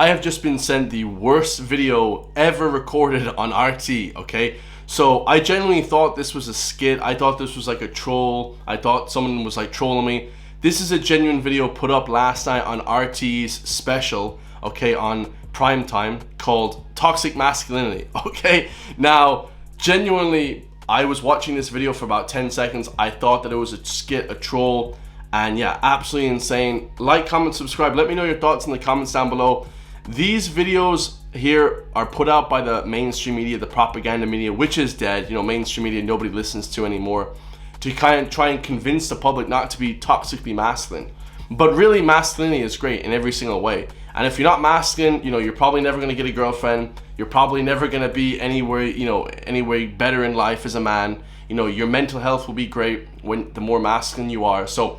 I have just been sent the worst video ever recorded on RTE, okay? So I genuinely thought this was a skit. I thought this was like a troll. I thought someone was like trolling me. This is a genuine video put up last night on RTE's special, okay, on prime time, called Toxic Masculinity, okay? Now, genuinely, I was watching this video for about 10 seconds. I thought that it was a skit, a troll, and yeah, absolutely insane. Like, comment, subscribe. Let me know your thoughts in the comments down below. These videos here are put out by the mainstream media, the propaganda media, which is dead. You know, mainstream media nobody listens to anymore, to kind of try and convince the public not to be toxically masculine. But really, masculinity is great in every single way. And if you're not masculine, you know, you're probably never going to get a girlfriend. You're probably never going to be anywhere, you know, anywhere better in life as a man. You know, your mental health will be great when the more masculine you are. So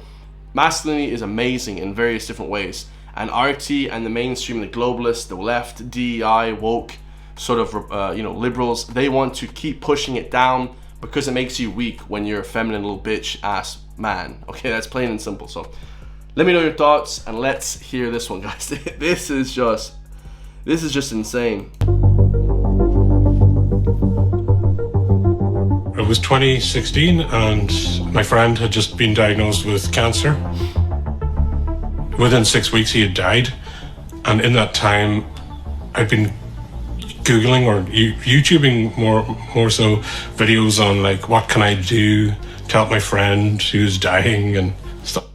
masculinity is amazing in various different ways. And RT and the mainstream, the globalists, the left, DEI, woke, sort of, you know, liberals, they want to keep pushing it down because it makes you weak when you're a feminine little bitch ass man. Okay, that's plain and simple. So let me know your thoughts and let's hear this one, guys. This is just insane. It was 2016 and my friend had just been diagnosed with cancer. Within 6 weeks he had died, and in that time I'd been Googling or YouTubing more so videos on like what can I do to help my friend who's dying and stuff.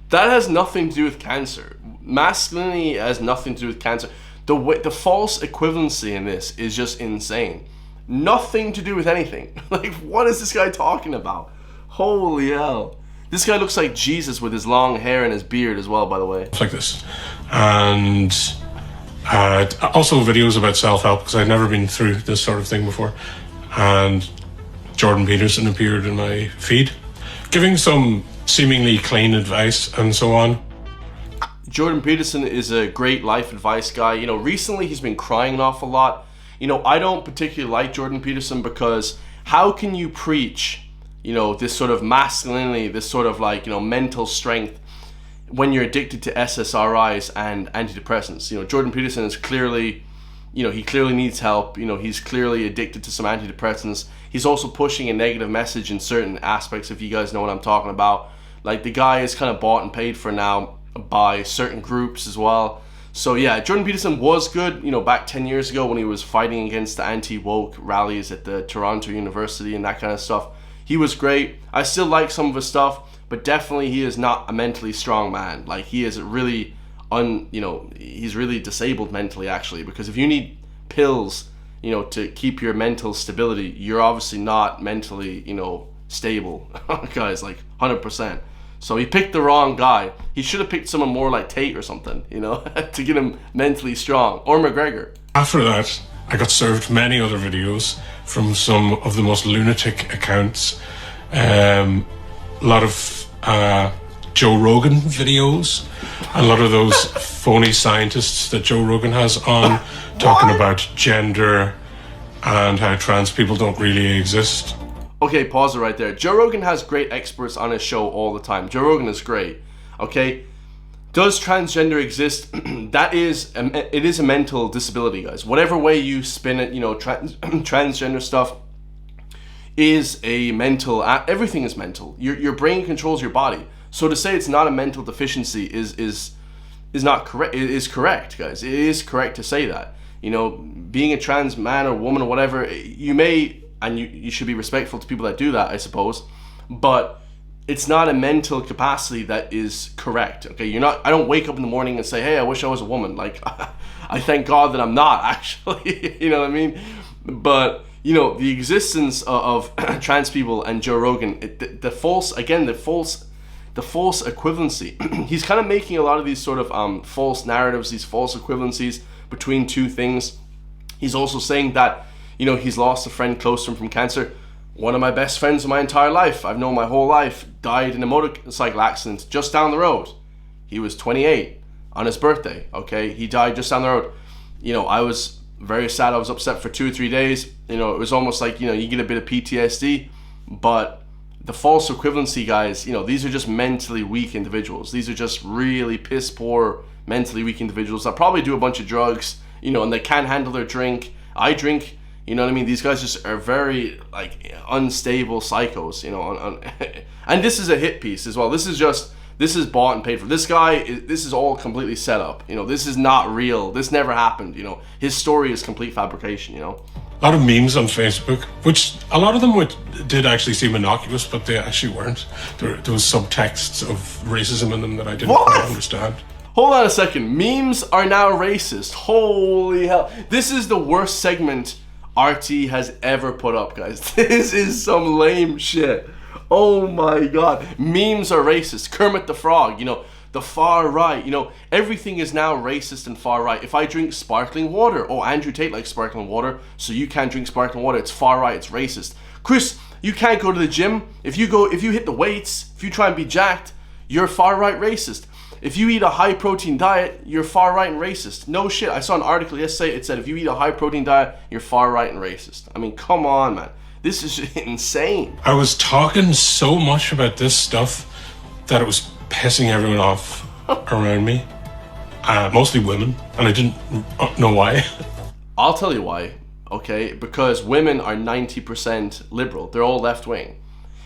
That has nothing to do with cancer. Masculinity has nothing to do with cancer. The false equivalency in this is just insane. Nothing to do with anything. Like, what is this guy talking about? Holy hell. This guy looks like Jesus with his long hair and his beard as well, by the way. Like this. And also videos about self-help, because I'd never been through this sort of thing before. And Jordan Peterson appeared in my feed, giving some seemingly clean advice and so on. Jordan Peterson is a great life advice guy. You know, recently he's been crying an awful lot. You know, I don't particularly like Jordan Peterson because how can you preach, you know, this sort of masculinity, this sort of like, you know, mental strength when you're addicted to SSRIs and antidepressants? You know, Jordan Peterson is clearly, you know, he clearly needs help. You know, he's clearly addicted to some antidepressants. He's also pushing a negative message in certain aspects, if you guys know what I'm talking about. Like, the guy is kind of bought and paid for now by certain groups as well. So yeah, Jordan Peterson was good, you know, back 10 years ago when he was fighting against the anti-woke rallies at the Toronto University and that kind of stuff. He was great. I still like some of his stuff, but definitely he is not a mentally strong man. Like, he is really you know, he's really disabled mentally, actually, because if you need pills, you know, to keep your mental stability, you're obviously not mentally, you know, stable. Guys, like 100%. So he picked the wrong guy. He should have picked someone more like Tate or something, you know, to get him mentally strong, or McGregor. After that, I got served many other videos from some of the most lunatic accounts. A lot of Joe Rogan videos, a lot of those phony scientists that Joe Rogan has on talking about gender and how trans people don't really exist. Okay, pause it right there. Joe Rogan has great experts on his show all the time. Joe Rogan is great, okay? Does transgender exist? It is a mental disability, guys. Whatever way you spin it, you know, transgender stuff is a mental, everything is mental. Your brain controls your body. So to say it's not a mental deficiency is not correct. It is correct, guys. It is correct to say that. You know, being a trans man or woman or whatever, you may, and you should be respectful to people that do that, I suppose, but it's not a mental capacity that is correct, okay? I don't wake up in the morning and say, hey, I wish I was a woman. Like, I thank God that I'm not, actually, you know what I mean? But, you know, the existence of trans people and Joe Rogan, the false equivalency, he's kind of making a lot of these sort of false narratives, these false equivalencies between two things. He's also saying that, you know, he's lost a friend close to him from cancer. One of my best friends of my entire life, I've known my whole life, died in a motorcycle accident just down the road. He was 28 on his birthday, okay? He died just down the road. You know, I was very sad. I was upset for 2 or 3 days. You know, it was almost like, you know, you get a bit of PTSD, but the false equivalency guys, you know, these are just mentally weak individuals. These are just really piss poor, mentally weak individuals that probably do a bunch of drugs, you know, and they can't handle their drink. I drink, you know what I mean? These guys just are very, like, unstable psychos, you know. And this is a hit piece as well. This is bought and paid for. This guy, this is all completely set up. You know, this is not real. This never happened, you know. His story is complete fabrication, you know. A lot of memes on Facebook, which a lot of them did actually seem innocuous, but they actually weren't. There was subtexts of racism in them that I didn't quite understand. Hold on a second. Memes are now racist. Holy hell. This is the worst segment RTE has ever put up, guys. This is some lame shit. Oh my god. Memes are racist. Kermit the Frog, you know, the far right, you know, everything is now racist and far right. If I drink sparkling water, oh, Andrew Tate likes sparkling water, so you can't drink sparkling water, it's far right, it's racist. Chris, you can't go to the gym. If you hit the weights, if you try and be jacked, you're far right racist. If you eat a high protein diet, you're far right and racist. No shit, I saw an article yesterday, it said if you eat a high protein diet, you're far right and racist. I mean, come on, man. This is insane. I was talking so much about this stuff that it was pissing everyone off around me, mostly women, and I didn't know why. I'll tell you why, okay? Because women are 90% liberal. They're all left-wing.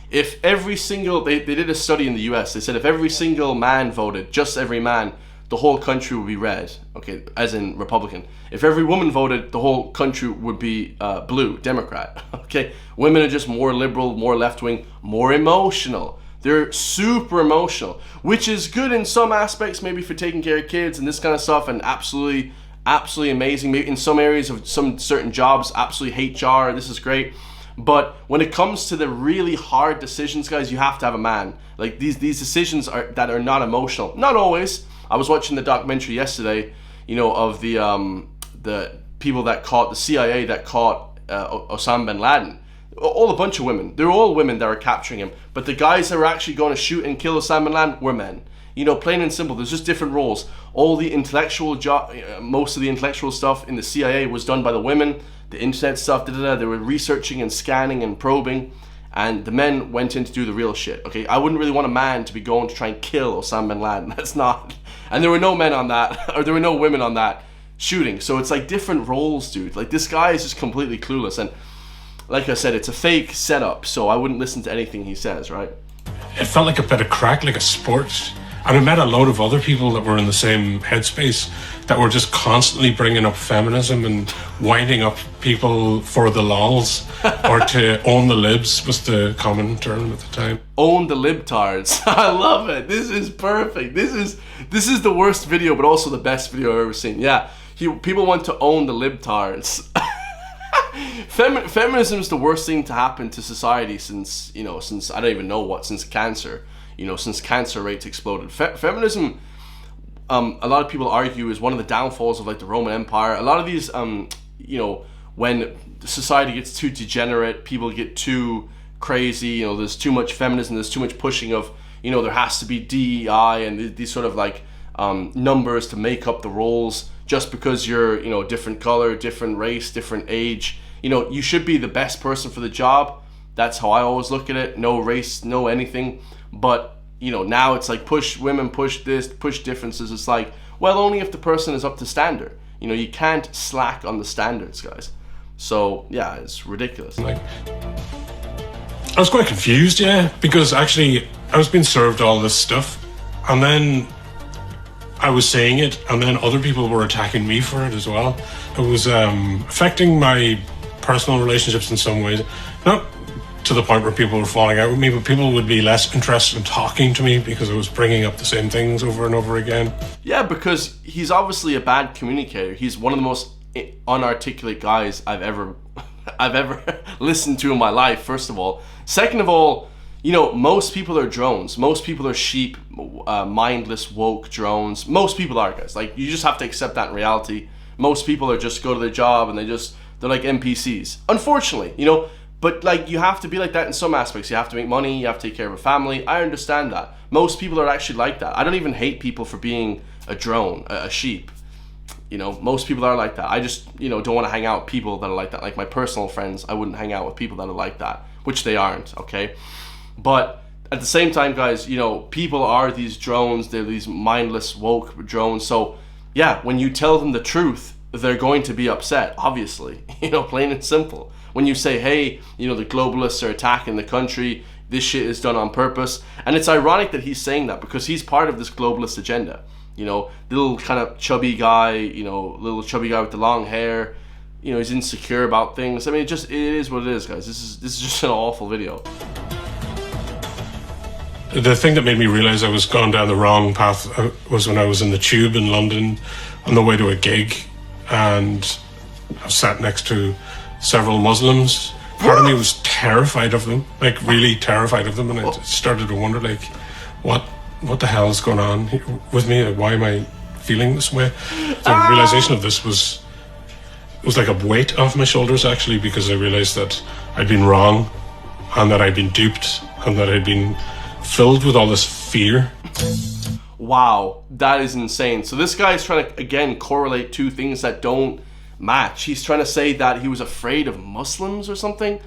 If every single, they did a study in the US, they said if every single man voted, just every man, the whole country would be red, okay, as in Republican. If every woman voted, the whole country would be blue, Democrat, okay? Women are just more liberal, more left-wing, more emotional. They're super emotional, which is good in some aspects, maybe for taking care of kids and this kind of stuff, and absolutely amazing. Maybe in some areas of some certain jobs, absolutely HR, this is great. But when it comes to the really hard decisions, guys, you have to have a man. Like these decisions that are not emotional. Not always. I was watching the documentary yesterday, you know, of the people that caught, the CIA that caught Osama bin Laden. All a bunch of women. They're all women that are capturing him. But the guys that are actually going to shoot and kill Osama bin Laden were men. You know, plain and simple. There's just different roles. All the intellectual most of the intellectual stuff in the CIA was done by the women. The internet stuff, they were researching and scanning and probing. And the men went in to do the real shit. Okay, I wouldn't really want a man to be going to try and kill Osama bin Laden. That's not. And there were no men on that, or there were no women on that shooting. So it's like different roles, dude. Like this guy is just completely clueless. And like I said, it's a fake setup, so I wouldn't listen to anything he says, right? It felt like a bit of crack, like a sport. And I met a load of other people that were in the same headspace that were just constantly bringing up feminism and winding up people for the lols, or to own the libs was the common term at the time. Own the libtards. I love it. This is perfect. This is the worst video, but also the best video I've ever seen. Yeah, people want to own the libtards. Feminism is the worst thing to happen to society since I don't even know what, since cancer. You know, since cancer rates exploded. Feminism, a lot of people argue, is one of the downfalls of like the Roman Empire. A lot of these, you know, when society gets too degenerate, people get too crazy, you know, there's too much feminism, there's too much pushing of, you know, there has to be DEI and these sort of like numbers to make up the roles just because you're, you know, different color, different race, different age. You know, you should be the best person for the job. That's how I always look at it. No race, no anything. But, you know, now it's like push women, push this, push differences. It's like, well, only if the person is up to standard. You know, you can't slack on the standards, guys. So, yeah, it's ridiculous. Like, I was quite confused, yeah, because actually I was being served all this stuff, and then I was saying it, and then other people were attacking me for it as well. It was affecting my personal relationships in some ways. Not to the point where people were falling out with me, but people would be less interested in talking to me because I was bringing up the same things over and over again. Yeah, because he's obviously a bad communicator. He's one of the most unarticulate guys I've ever listened to in my life, first of all. Second of all, you know, most people are drones. Most people are sheep, mindless, woke drones. Most people are, guys. Like, you just have to accept that in reality. Most people are just go to their job and they're like NPCs. Unfortunately, you know, but like you have to be like that in some aspects. You have to make money, you have to take care of a family. I understand that. Most people are actually like that. I don't even hate people for being a drone, a sheep. You know, most people are like that. I just, you know, don't want to hang out with people that are like that. Like my personal friends, I wouldn't hang out with people that are like that, which they aren't, okay? But at the same time, guys, you know, people are these drones. They're these mindless woke drones. So yeah, when you tell them the truth, they're going to be upset, obviously. You know, plain and simple. When you say, hey, you know, the globalists are attacking the country, this shit is done on purpose. And it's ironic that he's saying that because he's part of this globalist agenda. You know, little kind of chubby guy, you know, little chubby guy with the long hair. You know, he's insecure about things. I mean, it is what it is, guys. This is just an awful video. The thing that made me realize I was going down the wrong path was when I was in the tube in London on the way to a gig, and I was sat next to several Muslims. Part of me was terrified of them, like really terrified of them, and I started to wonder, like, what the hell is going on with me? Like, why am I feeling this way? The realization of this was like a weight off my shoulders, actually, because I realized that I'd been wrong, and that I'd been duped, and that I'd been filled with all this fear. Wow, that is insane. So this guy is trying to, again, correlate two things that don't match. He's trying to say that he was afraid of Muslims or something.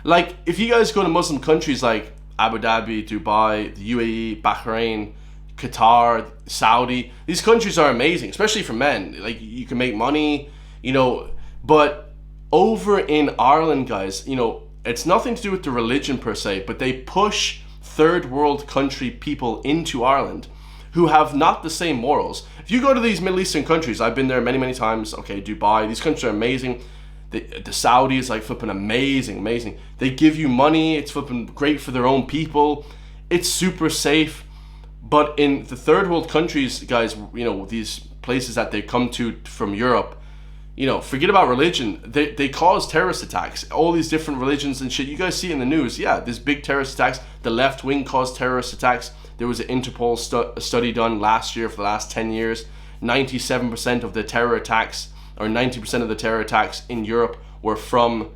Like, if you guys go to Muslim countries like Abu Dhabi, Dubai, the UAE, Bahrain, Qatar, Saudi, these countries are amazing, especially for men. Like, you can make money, you know. But over in Ireland, guys, you know, it's nothing to do with the religion per se, but they push third world country people into Ireland who have not the same morals. If you go to these Middle Eastern countries, I've been there many times. Okay, Dubai, these countries are amazing. The Saudis, like, flipping amazing. They give you money. It's flipping great for their own people. It's super safe. But in the third world countries, guys, you know, these places that they come to from Europe, you know, forget about religion. They cause terrorist attacks. All these different religions and shit. You guys see it in the news. Yeah, there's big terrorist attacks. The left wing caused terrorist attacks. There was an Interpol study done last year for the last 10 years. 97% of the terror attacks, or 90% of the terror attacks in Europe were from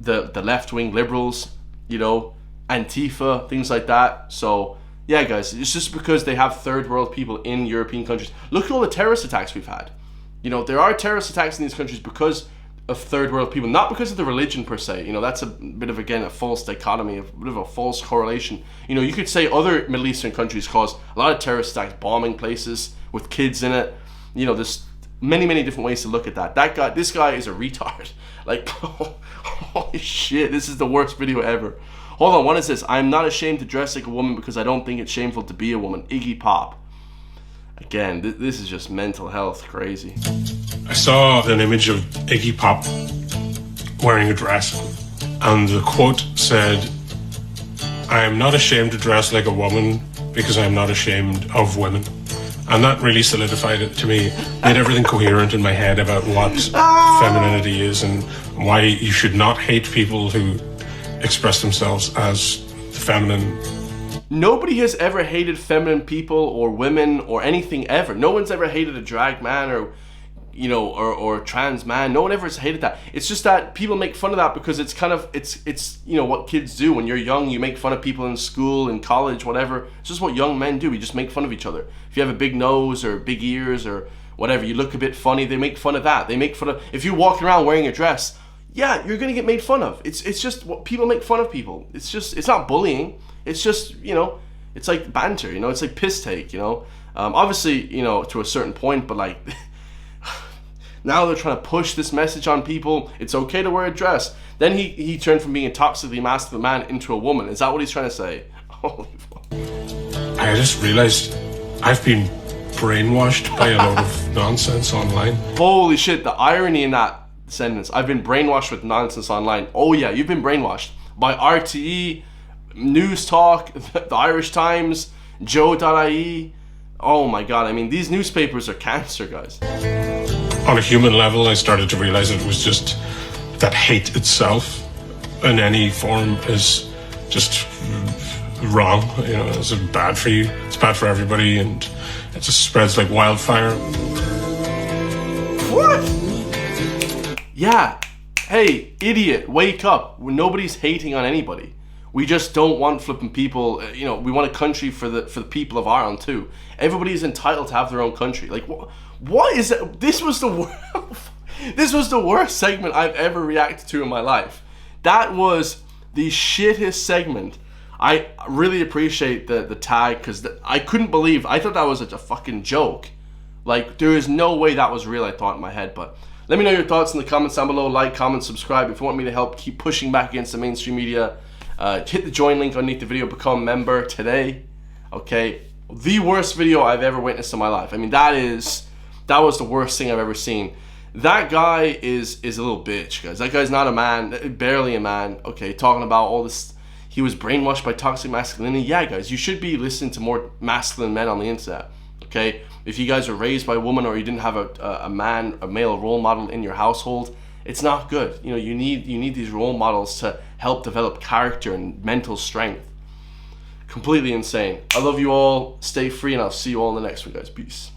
the left wing liberals, you know, Antifa, things like that. So yeah, guys, it's just because they have third world people in European countries. Look at all the terrorist attacks we've had. You know, there are terrorist attacks in these countries because of third world people, not because of the religion per se. You know, that's a bit of, again, a false dichotomy, a bit of a false correlation. You know, you could say other Middle Eastern countries cause a lot of terrorist attacks, bombing places with kids in it. You know, there's many different ways to look at that. This guy is a retard. Like, holy shit, this is the worst video ever. Hold on, what is this? I'm not ashamed to dress like a woman because I don't think it's shameful to be a woman. Iggy Pop. Again, this is just mental health crazy. I saw an image of Iggy Pop wearing a dress, and the quote said, "I am not ashamed to dress like a woman because I am not ashamed of women." And that really solidified it to me, made everything coherent in my head about what femininity is and why you should not hate people who express themselves as feminine. Nobody has ever hated feminine people or women or anything ever. No one's ever hated a drag man or, you know, or trans man. No one ever has hated that. It's just that people make fun of that because it's kind of, it's you know, what kids do. When you're young, you make fun of people in school, in college, whatever. It's just what young men do. We just make fun of each other. If you have a big nose or big ears or whatever, you look a bit funny, they make fun of that. They make fun of, if you walk around wearing a dress, yeah, you're gonna get made fun of. It's just what people make fun of people. It's just, it's not bullying. It's just, you know, it's like banter, you know, it's like piss take, you know. Obviously, you know, to a certain point, but like, now they're trying to push this message on people. It's okay to wear a dress. Then he turned from being a toxically masculine man into a woman. Is that what he's trying to say? Holy fuck. I just realized I've been brainwashed by a load of nonsense online. Holy shit, the irony in that sentence. I've been brainwashed with nonsense online. Oh yeah, you've been brainwashed by RTE, News Talk, the Irish Times, Joe.ie. Oh my god, I mean, these newspapers are cancer, guys. On a human level, I started to realize that it was just that hate itself in any form is just wrong. You know, it's bad for you, it's bad for everybody, and it just spreads like wildfire. What? Yeah. Hey, idiot, wake up. Nobody's hating on anybody. We just don't want flipping people, you know, we want a country for the people of Ireland too. Everybody's entitled to have their own country. Like, what is it? This was the worst segment I've ever reacted to in my life. That was the shittest segment I really appreciate the tag, because I couldn't believe, I thought that was a fucking joke. Like, there is no way that was real, I thought in my head. But let me know your thoughts in the comments down below. Like, comment, subscribe if you want me to help keep pushing back against the mainstream media. Hit the join link underneath the video, become a member today. Okay, the worst video I've ever witnessed in my life. I mean, that was the worst thing I've ever seen. That guy is a little bitch, guys. That guy's not a man, barely a man. Okay, talking about all this, he was brainwashed by toxic masculinity. Yeah, guys, you should be listening to more masculine men on the internet. Okay, if you guys were raised by a woman, or you didn't have a male role model in your household, it's not good. You know, you need these role models to help develop character and mental strength. Completely insane. I love you all. Stay free, and I'll see you all in the next one, guys. Peace.